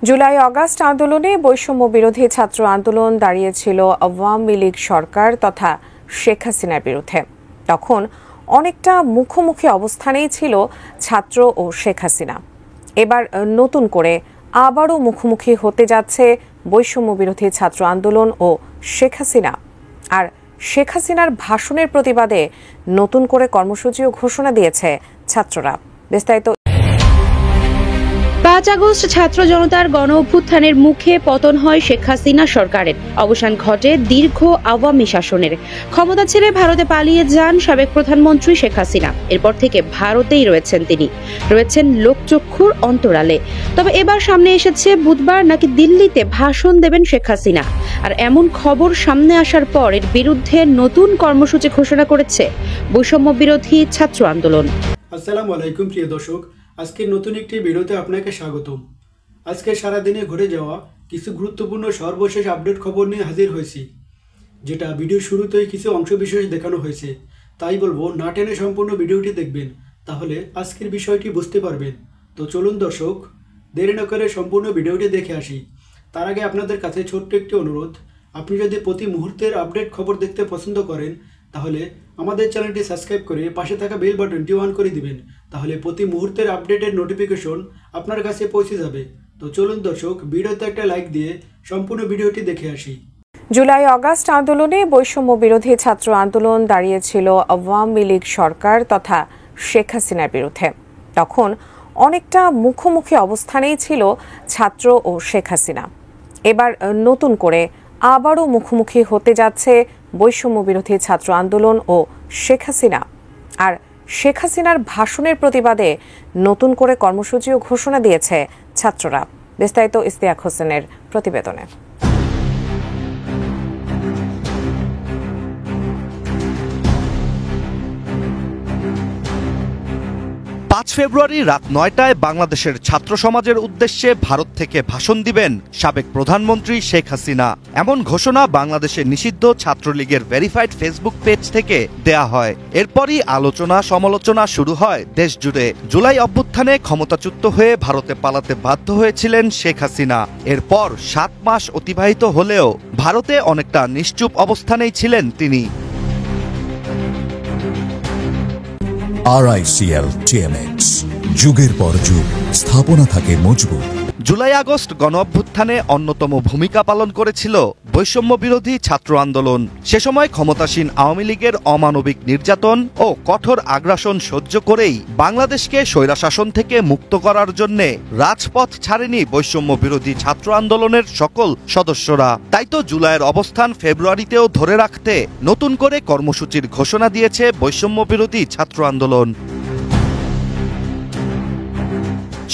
July August আন্দোলনে বৈষম্য বিরোধী ছাত্র আন্দোলন দাঁড়িয়েছিল আওয়ামী লীগ সরকার তথা শেখ হাসিনার বিরুদ্ধে। তখন অনেকটা মুখোমুখি অবস্থানেই ছিল ছাত্র ও শেখ হাসিনা। এবার নতুন করে আবারও মুখোমুখি হতে যাচ্ছে বৈষম্য বিরোধী ছাত্র আন্দোলন ও শেখ হাসিনা। আর শেখ হাসিনার ভাষণের প্রতিবাদে নতুন করে কর্মসূচিও ঘোষণা দিয়েছে ছাত্ররা। বিস্তারিত ৫ আগস্ট ছাত্র জনতার গণ অভ্যুত্থানের মুখে পতন হয় শেখ হাসিনা সরকারের। অবসান ঘটে দীর্ঘ আওয়ামী শাসনের। ক্ষমতা ছেড়ে ভারতে পালিয়ে যান সাবেক প্রধানমন্ত্রী শেখ হাসিনা। এরপর থেকে ভারতেই রয়েছেন তিনি, রয়েছেন লোকচক্ষুর অন্তরালে। তবে এবার সামনে এসেছে বুধবার নাকি দিল্লিতে ভাষণ দেবেন শেখ হাসিনা। আর এমন খবর সামনে আসার পর এর বিরুদ্ধে নতুন কর্মসূচি ঘোষণা করেছে বৈষম্য বিরোধী ছাত্র আন্দোলন। আসসালামু আলাইকুম প্রিয় দর্শক, আজকে নতুন একটি ভিডিওতে আপনাকে স্বাগতম। আজকে সারাদিনে ঘটে যাওয়া কিছু গুরুত্বপূর্ণ সর্বশেষ আপডেট খবর নিয়ে হাজির হয়েছি, যেটা ভিডিও শুরুতেই কিছু অংশবিশেষ দেখানো হয়েছে। তাই বলবো না টেনে সম্পূর্ণ ভিডিওটি দেখবেন, তাহলে আজকের বিষয়টি বুঝতে পারবেন। তো চলুন দর্শক, দেরি না করে সম্পূর্ণ ভিডিওটি দেখে আসি। তার আগে আপনাদের কাছে ছোট্ট একটি অনুরোধ, আপনি যদি প্রতি মুহূর্তের আপডেট খবর দেখতে পছন্দ করেন তাহলে আমাদের চ্যানেলটি সাবস্ক্রাইব করে পাশে থাকা বেল বাটনটি অন করে দিবেন, তাহলে প্রতি মুহূর্তের আপডেটের নোটিফিকেশন আপনার কাছে পৌঁছে যাবে। তো চলুন দর্শক, ভিডিওতে একটা লাইক দিয়ে সম্পূর্ণ ভিডিওটি দেখে আসি। জুলাই আগস্ট আন্দোলনে বৈষম্য বিরোধী ছাত্র আন্দোলন দাঁড়িয়েছিল আওয়ামী লীগ সরকার তথা শেখ হাসিনার বিরুদ্ধে। তখন অনেকটা মুখোমুখি অবস্থানেই ছিল ছাত্র ও শেখ হাসিনা। এবার নতুন করে আবারও মুখোমুখি হতে যাচ্ছে বৈষম্য বিরোধী ছাত্র আন্দোলন ও শেখ হাসিনা। আর শেখ হাসিনার ভাষণের প্রতিবাদে নতুন করে কর্মসূচিও ঘোষণা দিয়েছে ছাত্ররা। বিস্তারিত ইস্তিয়াক হোসেনের প্রতিবেদনে। ৫ ফেব্রুয়ারি রাত ৯টায় বাংলাদেশের ছাত্র সমাজের উদ্দেশ্যে ভারত থেকে ভাষণ দিবেন সাবেক প্রধানমন্ত্রী শেখ হাসিনা। এমন ঘোষণা বাংলাদেশের নিষিদ্ধ ছাত্রলীগের ভেরিফাইড ফেসবুক পেজ থেকে দেয়া হয়। এরপরই আলোচনা সমালোচনা শুরু হয় দেশ জুড়ে। জুলাই অভ্যুত্থানে ক্ষমতাচ্যুত হয়ে ভারতে পালাতে বাধ্য হয়েছিলেন শেখ হাসিনা। এরপর ৭ মাস অতিবাহিত হলেও ভারতে অনেকটা নিশ্চুপ অবস্থানেই ছিলেন তিনি। RICL TMX, যুগের পর যুগ স্থাপনা থাকে মজবুত। জুলাই আগস্ট গণ অভ্যুত্থানে অন্যতম ভূমিকা পালন করেছিল বৈষম্য বিরোধী ছাত্র আন্দোলন। সে সময় ক্ষমতাসীন আওয়ামী লীগের অমানবিক নির্যাতন ও কঠোর আগ্রাসন সহ্য করেই বাংলাদেশকে স্বৈরশাসন থেকে মুক্ত করার জন্য রাজপথ ছাড়েনি বৈষম্য বিরোধী ছাত্র আন্দোলনের সকল সদস্যরা। তাই তো জুলাইয়ের অবস্থান ফেব্রুয়ারিতেও ধরে রাখতে নতুন করে কর্মসূচির ঘোষণা দিয়েছে বৈষম্য বিরোধী ছাত্র আন্দোলন।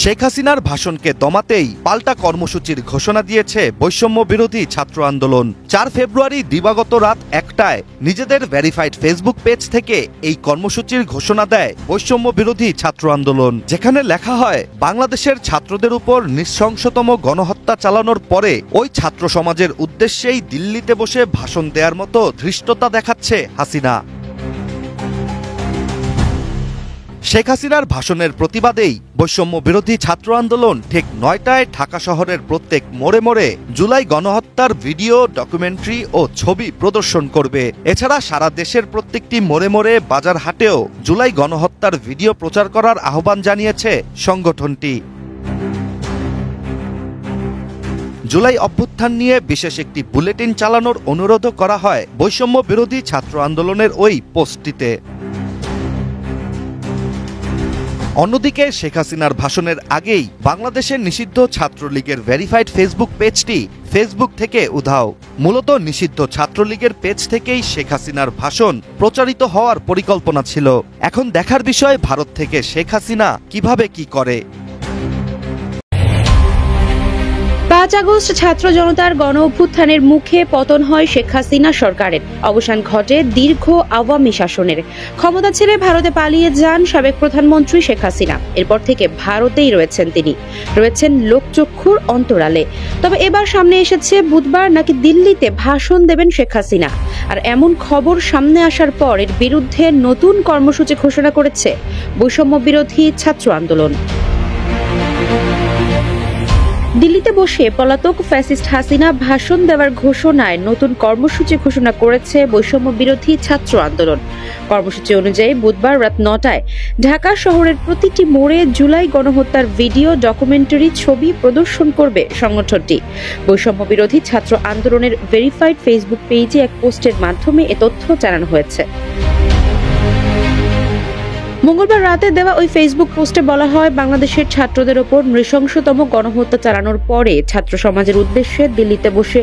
শেখ হাসিনার ভাষণকে দমাতেই পাল্টা কর্মসূচির ঘোষণা দিয়েছে বৈষম্য বিরোধী ছাত্র আন্দোলন। ৪ ফেব্রুয়ারি দিবাগত রাত ১টায় নিজেদের ভেরিফাইড ফেসবুক পেজ থেকে এই কর্মসূচির ঘোষণা দেয় বৈষম্য বিরোধী ছাত্র আন্দোলন, যেখানে লেখা হয়, বাংলাদেশের ছাত্রদের উপর নৃশংসতম গণহত্যা চালানোর পরে ওই ছাত্র সমাজের উদ্দেশ্যেই দিল্লিতে বসে ভাষণ দেওয়ার মতো ধৃষ্টতা দেখাচ্ছে হাসিনা। শেখ হাসিনার ভাষণের প্রতিবাদেই বৈষম্য বিরোধী ছাত্র আন্দোলন ঠিক ৯টায় ঢাকা শহরের প্রত্যেক মোড়ে মোড়ে জুলাই গণহত্যার ভিডিও, ডকুমেন্টারি ও ছবি প্রদর্শন করবে। এছাড়া সারা দেশের প্রত্যেকটি মোড়ে মোড়ে, বাজার হাটেও জুলাই গণহত্যার ভিডিও প্রচার করার আহ্বান জানিয়েছে সংগঠনটি। জুলাই অভ্যুত্থান নিয়ে বিশেষ একটি বুলেটিন চালানোর অনুরোধও করা হয় বৈষম্য বিরোধী ছাত্র আন্দোলনের ওই পোস্টটিতে। অন্যদিকে শেখ হাসিনার ভাষণের আগেই বাংলাদেশের নিষিদ্ধ ছাত্রলীগের ভেরিফাইড ফেসবুক পেজটি ফেসবুক থেকে উধাও। মূলত নিষিদ্ধ ছাত্রলীগের পেজ থেকেই শেখ হাসিনার ভাষণ প্রচারিত হওয়ার পরিকল্পনা ছিল। এখন দেখার বিষয় ভারত থেকে শেখ হাসিনা কিভাবে কি করে। ৫ আগস্ট ছাত্র জনতার গণ অভ্যুত্থানের মুখে পতন হয় শেখ হাসিনা সরকারের। অবসান ঘটে দীর্ঘ আওয়ামী শাসনের। ক্ষমতা ছেড়ে ভারতে পালিয়ে যান সাবেক প্রধানমন্ত্রী শেখ হাসিনা। এরপর থেকে ভারতেই রয়েছেন তিনি, রয়েছেন লোকচক্ষুর অন্তরালে। তবে এবার সামনে এসেছে বুধবার নাকি দিল্লিতে ভাষণ দেবেন শেখ হাসিনা। আর এমন খবর সামনে আসার পর এর বিরুদ্ধে নতুন কর্মসূচি ঘোষণা করেছে বৈষম্য বিরোধী ছাত্র আন্দোলন। দিল্লিতে বসে পলাতক ফ্যাসিস্ট হাসিনা ভাষণ দেওয়ার ঘোষণায় নতুন কর্মসূচি ঘোষণা করেছে বৈষম্য বিরোধী ছাত্র আন্দোলন। কর্মসূচি অনুযায়ী বুধবার রাত ৯টায় ঢাকা শহরের প্রতিটি মোড়ে জুলাই গণহত্যার ভিডিও ডকুমেন্টারি ছবি প্রদর্শন করবে সংগঠনটি। বৈষম্য বিরোধী ছাত্র আন্দোলনের ভেরিফাইড ফেসবুক পেজে এক পোস্টের মাধ্যমে এ তথ্য জানানো হয়েছে। মঙ্গলবার রাতে দেওয়া ওই ফেসবুক পোস্টে বলা হয়, বাংলাদেশের ছাত্রদের ওপর নৃশংসতম গণহত্যা চালানোর পরে ছাত্র সমাজের উদ্দেশ্যে দিল্লিতে বসে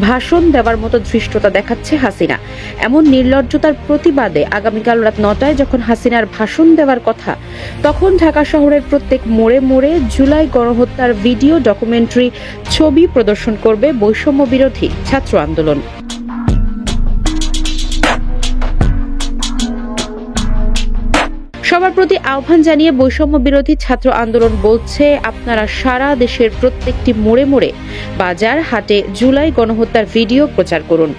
ভাষণ দেওয়ার মতো ধৃষ্টতা দেখাচ্ছে হাসিনা। এমন নির্লজ্জতার প্রতিবাদে আগামীকাল রাত ৯টায় যখন হাসিনার ভাষণ দেওয়ার কথা, তখন ঢাকা শহরের প্রত্যেক মোড়ে মোড়ে জুলাই গণহত্যার ভিডিও ডকুমেন্টারি ছবি প্রদর্শন করবে বৈষম্য বিরোধী ছাত্র আন্দোলন। সবার প্রতি আহ্বান জানিয়ে বৈষম্য বিরোধী ছাত্র আন্দোলন বলছে, আপনারা সারা দেশের প্রত্যেকটি মোড়ে মোড়ে, বাজার, হাটে জুলাই গণহত্যার ভিডিও প্রচার করুন।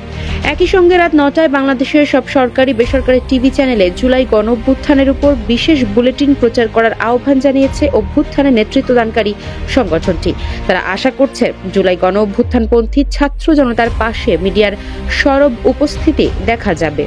একই সঙ্গে রাত ৯টায় বাংলাদেশের সব সরকারি বেসরকারি টিভি চ্যানেলে জুলাই গণঅভ্যুত্থানের উপর বিশেষ বুলেটিন প্রচার করার আহ্বান জানিয়েছে অভ্যুত্থানের নেতৃত্বদানকারী সংগঠনটি। তারা আশা করছে জুলাই গণঅভ্যুত্থানপন্থী ছাত্র জনতার পাশে মিডিয়ার সরব উপস্থিতি দেখা যাবে।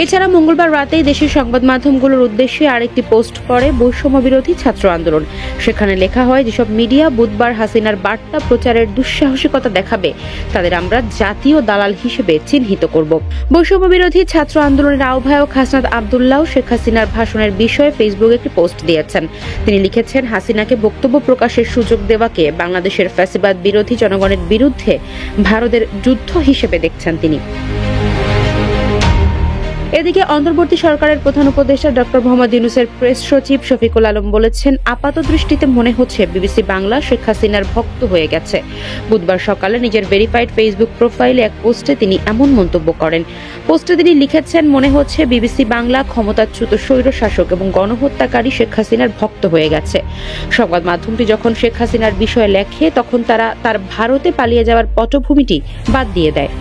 এছাড়া মঙ্গলবার রাতেই দেশের সংবাদ মাধ্যমগুলোর উদ্দেশ্যে আরেকটি পোস্ট করে বৈষম্য বিরোধী ছাত্র আন্দোলন। সেখানে লেখা হয়, যেসব মিডিয়া বুধবার হাসিনার বার্তা প্রচারের দুঃসাহসিকতা দেখাবে তাদের আমরা জাতীয় দালাল হিসেবে চিহ্নিত করব। বৈষম্য বিরোধী ছাত্র আন্দোলনের আহ্বায়ক হাসনাত আব্দুল্লাহ শেখ হাসিনার ভাষণের বিষয়ে ফেসবুকে একটি পোস্ট দিয়েছেন। তিনি লিখেছেন, হাসিনাকে বক্তব্য প্রকাশের সুযোগ দেওয়াকে বাংলাদেশের ফ্যাসিবাদ বিরোধী জনগণের বিরুদ্ধে ভারতের যুদ্ধ হিসেবে দেখছেন তিনি। এদিকে অন্তর্বর্তী সরকারের প্রধান উপদেষ্টা ডক্টর মোহাম্মদ ইউনূসের প্রেস সচিব শফিকুল আলম বলেছেন, আপাত দৃষ্টিতে মনে হচ্ছে বিবিসি বাংলা শেখ হাসিনার ভক্ত হয়ে গেছে। বুধবার সকালে নিজের ভেরিফাইড ফেসবুক প্রোফাইলে এক পোস্টে তিনি এমন মন্তব্য করেন। পোস্টে তিনি লিখেছেন, মনে হচ্ছে বিবিসি বাংলা ক্ষমতাচ্যুত স্বৈর শাসক এবং গণহত্যাকারী শেখ হাসিনার ভক্ত হয়ে গেছে। সংবাদ মাধ্যমটি যখন শেখ হাসিনার বিষয়ে লেখে, তখন তারা তার ভারতে পালিয়ে যাওয়ার পটভূমিটি বাদ দিয়ে দেয়।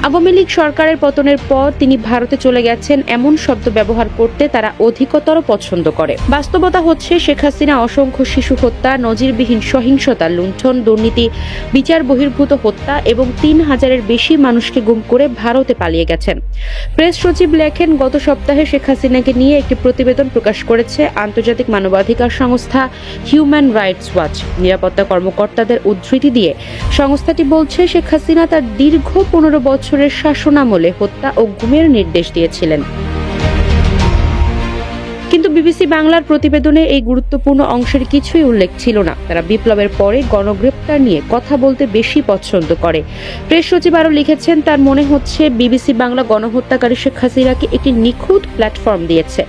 আওয়ামী লীগ সরকারের পতনের পর তিনি ভারতে চলে গেছেন এমন শব্দ ব্যবহার করতে তারা অধিকতর পছন্দ করে। বাস্তবতা হচ্ছে, শেখ হাসিনা অসংখ্য শিশু হত্যা, নজিরবিহীন সহিংসতা, লুণ্ঠন, দুর্নীতি, বিচার বহির্ভূত হত্যা এবং ৩,০০০-এর বেশি মানুষকে গুম করে ভারতে পালিয়ে গেছেন। প্রেস সচিব লেখেন, গত সপ্তাহে শেখ হাসিনাকে নিয়ে একটি প্রতিবেদন প্রকাশ করেছে আন্তর্জাতিক মানবাধিকার সংস্থা হিউম্যান রাইটস ওয়াচ। নিরাপত্তা কর্মকর্তাদের উদ্ধৃতি দিয়ে সংস্থাটি বলছে, শেখ হাসিনা তার দীর্ঘ ১৫ বছরের শাসনামলে হত্যা ও গুমের নির্দেশ দিয়েছিলেন। কিন্তু বিবিসি বাংলার প্রতিবেদনে এই গুরুত্বপূর্ণ অংশের কিছুই উল্লেখ ছিল না। তারা বিপ্লবের পরে গণগ্রেপ্তার নিয়ে কথা বলতে বেশি পছন্দ করে। প্রেস সচিব আরও লিখেছেন, তার মনে হচ্ছে বিবিসি বাংলা গণহত্যাকারী শেখ হাসিনাকে একটি নিখুঁত প্ল্যাটফর্ম দিয়েছে।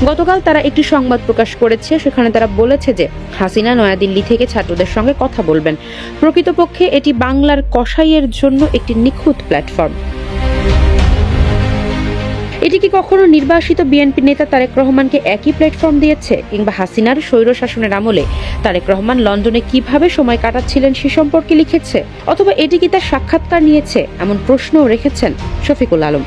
গতকাল তারা একটি সংবাদ প্রকাশ করেছে, সেখানে তারা বলেছে যে হাসিনা নয়াদিল্লি থেকে ছাত্রদের সঙ্গে কথা বলবেন। প্রকৃতপক্ষে এটি বাংলার কসাইয়ের জন্য একটি নিখুঁত প্ল্যাটফর্ম। এটি কি কখনো নির্বাসিত বিএনপি নেতা তারেক রহমানকে একই প্ল্যাটফর্ম দিয়েছে? কিংবা হাসিনার স্বৈর শাসনের আমলে তারেক রহমান লন্ডনে কিভাবে সময় কাটাচ্ছিলেন সে সম্পর্কে লিখেছে? অথবা এটি কি তার সাক্ষাৎকার নিয়েছে? এমন প্রশ্নও রেখেছেন শফিকুল আলম।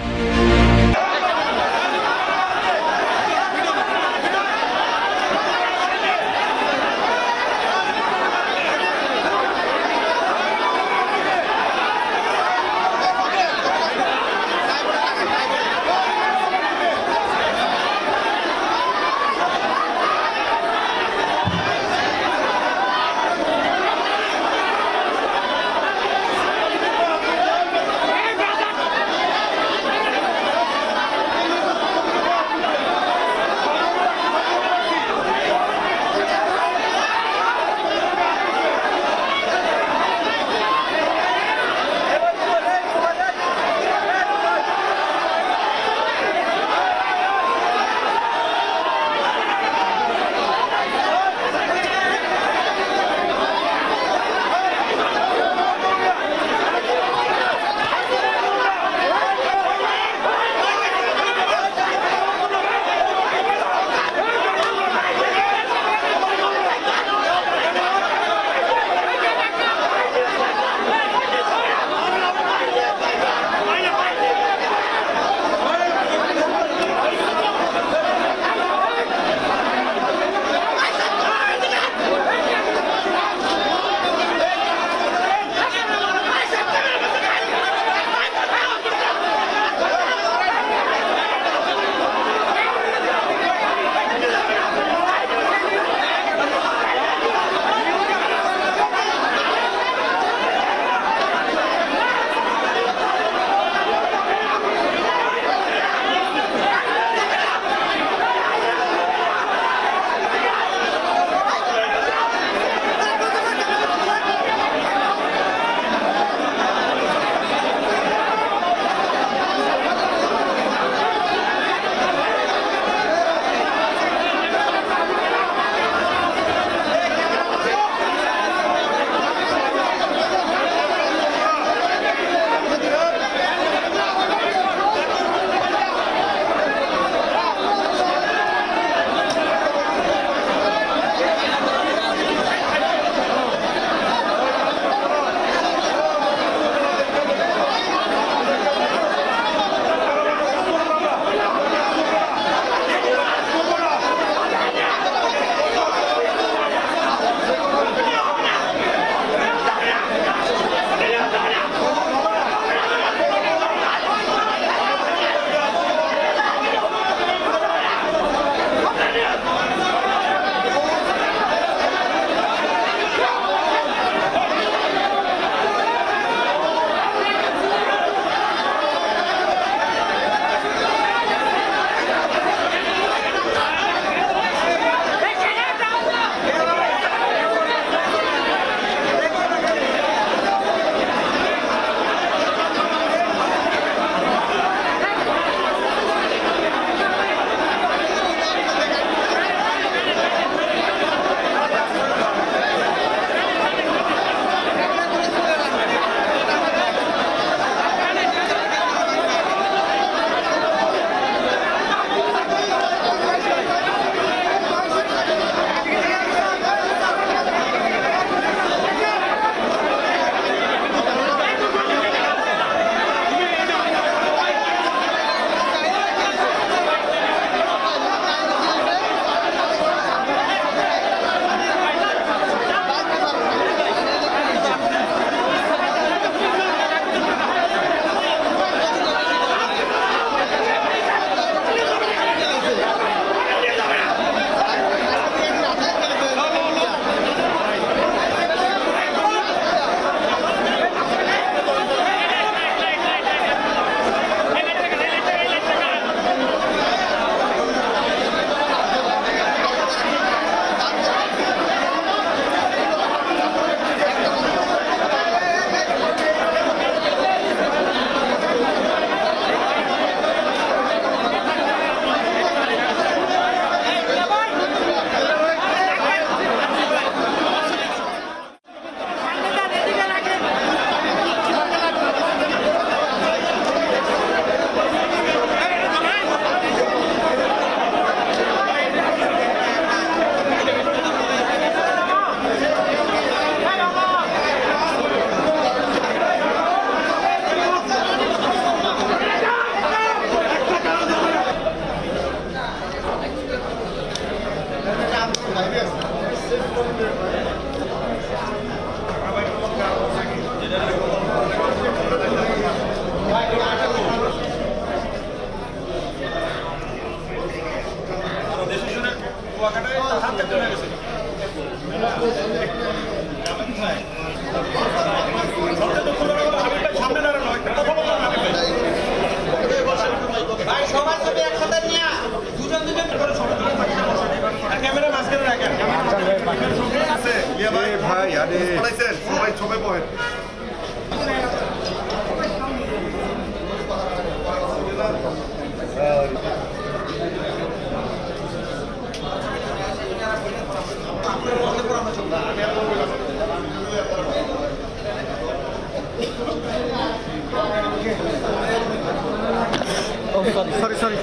সরি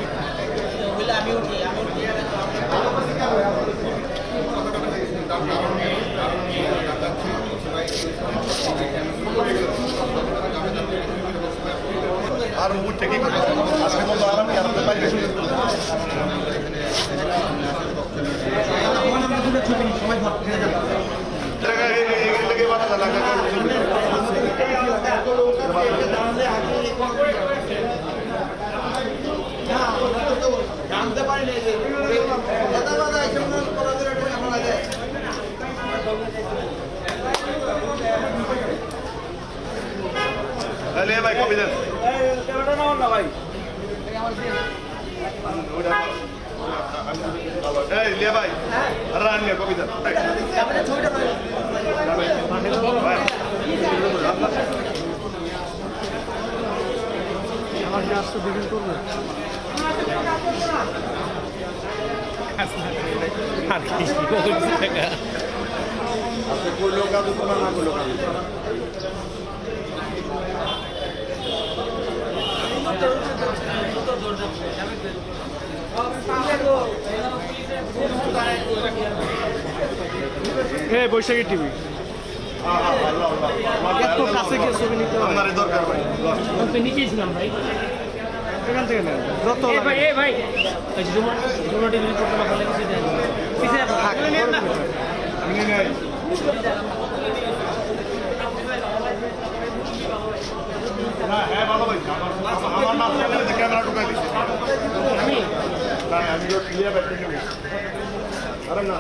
আর উপর থেকে আজকে বলবো আরামে আরামে পাইবে জানতে পারি ভাই কবি দেন ভাই এই লিয়া ভাই রান নিয়ে কবি দেন আমার কাজ তো বিক্রি করবে আর কি টাকা আপনি কোন লোক আদু কোন না কোন লোক আদু এই বৈশাখী টিভি এত কাছে গিয়ে ছবি নিতে হবে আমার দরকার ভাই তো নিচেই ছিলাম ভাই এখান থেকে নেন যত ভাই এই ভাই এই জুমা টিভি করতে ভালো লাগছে দেন পিছে থাক আমি নাই না হ্যাঁ ভালো ভাই আমার নাম চ্যানেলে ক্যামেরা ঢুকাই দিছি আমি তো ক্লিয়ার ব্যাক থেকে আরে না